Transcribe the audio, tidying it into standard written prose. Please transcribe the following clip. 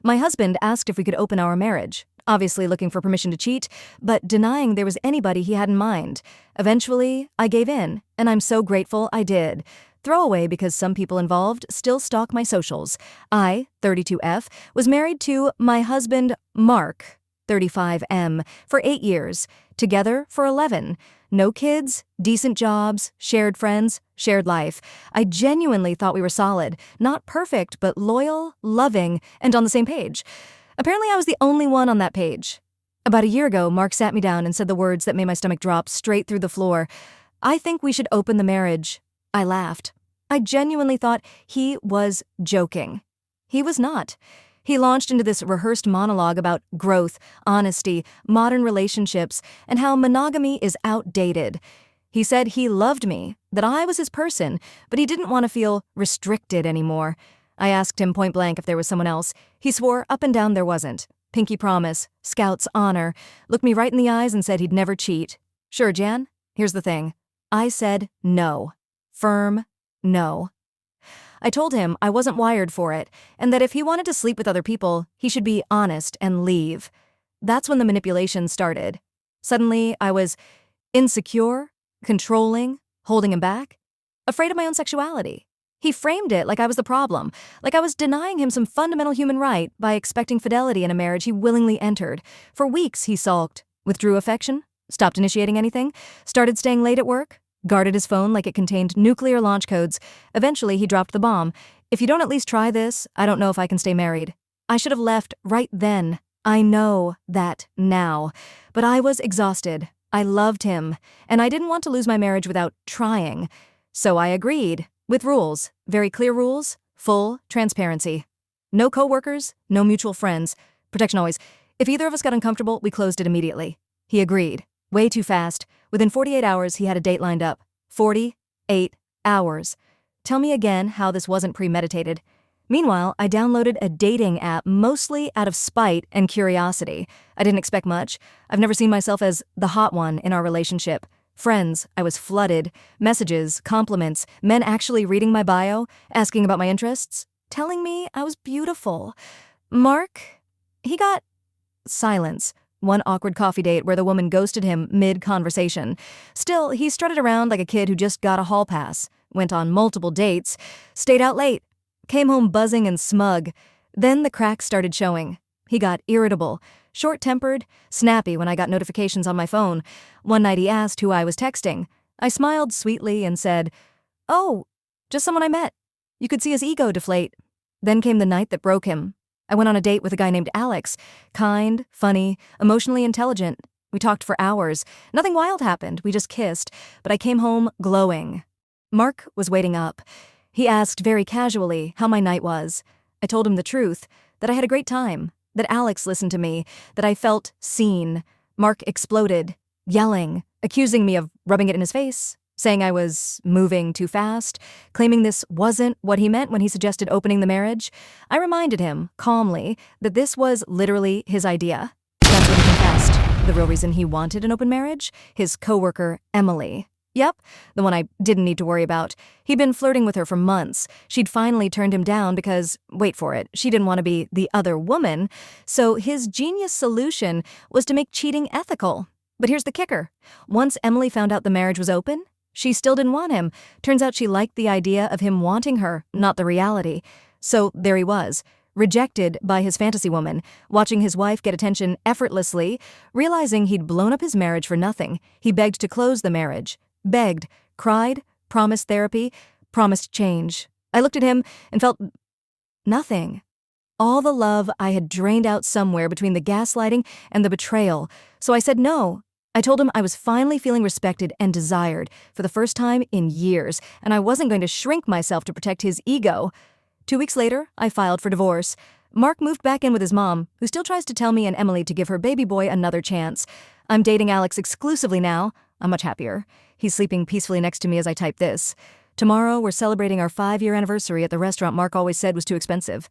My husband asked if we could open our marriage, obviously looking for permission to cheat, but denying there was anybody he had in mind. Eventually, I gave in, and I'm so grateful I did. Throwaway because some people involved still stalk my socials. I, 32F, was married to my husband, Mark, 35M, for 8 years, together for 11. No kids, decent jobs, shared friends, shared life. I genuinely thought we were solid, not perfect, but loyal, loving, and on the same page. Apparently I was the only one on that page. About a year ago, Mark sat me down and said the words that made my stomach drop straight through the floor. "I think we should open the marriage." I laughed. I genuinely thought he was joking. He was not. He launched into this rehearsed monologue about growth, honesty, modern relationships, and how monogamy is outdated. He said he loved me, that I was his person, but he didn't want to feel restricted anymore. I asked him point blank if there was someone else. He swore up and down there wasn't. Pinky promise, Scout's honor, looked me right in the eyes and said he'd never cheat. Sure, Jan? Here's the thing. I said no. Firm no. I told him I wasn't wired for it, and that if he wanted to sleep with other people, he should be honest and leave. That's when the manipulation started. Suddenly, I was insecure, controlling, holding him back, afraid of my own sexuality. He framed it like I was the problem, like I was denying him some fundamental human right by expecting fidelity in a marriage he willingly entered. For weeks, he sulked, withdrew affection, stopped initiating anything, started staying late at work, guarded his phone like it contained nuclear launch codes. Eventually, he dropped the bomb. "If you don't at least try this, I don't know if I can stay married." I should have left right then. I know that now. But I was exhausted. I loved him, and I didn't want to lose my marriage without trying. So I agreed, with rules, very clear rules, full transparency. No coworkers, no mutual friends. Protection always. If either of us got uncomfortable, we closed it immediately. He agreed. Way too fast. Within 48 hours, he had a date lined up. 48 hours. Tell me again how this wasn't premeditated. Meanwhile, I downloaded a dating app mostly out of spite and curiosity. I didn't expect much. I've never seen myself as the hot one in our relationship. Friends, I was flooded. Messages, compliments, men actually reading my bio, asking about my interests, telling me I was beautiful. Mark, he got silence. One awkward coffee date where the woman ghosted him mid-conversation. Still, he strutted around like a kid who just got a hall pass, went on multiple dates, stayed out late, came home buzzing and smug. Then the cracks started showing. He got irritable, short-tempered, snappy when I got notifications on my phone. One night he asked who I was texting. I smiled sweetly and said, "Oh, just someone I met." You could see his ego deflate. Then came the night that broke him. I went on a date with a guy named Alex. Kind, funny, emotionally intelligent. We talked for hours. Nothing wild happened. We just kissed. But I came home glowing. Mark was waiting up. He asked very casually how my night was. I told him the truth, that I had a great time, that Alex listened to me, that I felt seen. Mark exploded, yelling, accusing me of rubbing it in his face, saying I was moving too fast, claiming this wasn't what he meant when he suggested opening the marriage. I reminded him, calmly, that this was literally his idea. That's when he confessed. The real reason he wanted an open marriage? His coworker, Emily. Yep, the one I didn't need to worry about. He'd been flirting with her for months. She'd finally turned him down because, wait for it, she didn't want to be the other woman. So his genius solution was to make cheating ethical. But here's the kicker. Once Emily found out the marriage was open, she still didn't want him. Turns out she liked the idea of him wanting her, not the reality. So there he was, rejected by his fantasy woman, watching his wife get attention effortlessly, realizing he'd blown up his marriage for nothing. He begged to close the marriage. Begged, cried, promised therapy, promised change. I looked at him and felt nothing. All the love I had drained out somewhere between the gaslighting and the betrayal. So I said no. I told him I was finally feeling respected and desired for the first time in years, and I wasn't going to shrink myself to protect his ego. 2 weeks later, I filed for divorce. Mark moved back in with his mom, who still tries to tell me and Emily to give her baby boy another chance. I'm dating Alex exclusively now. I'm much happier. He's sleeping peacefully next to me as I type this. Tomorrow, we're celebrating our 5-year anniversary at the restaurant Mark always said was too expensive.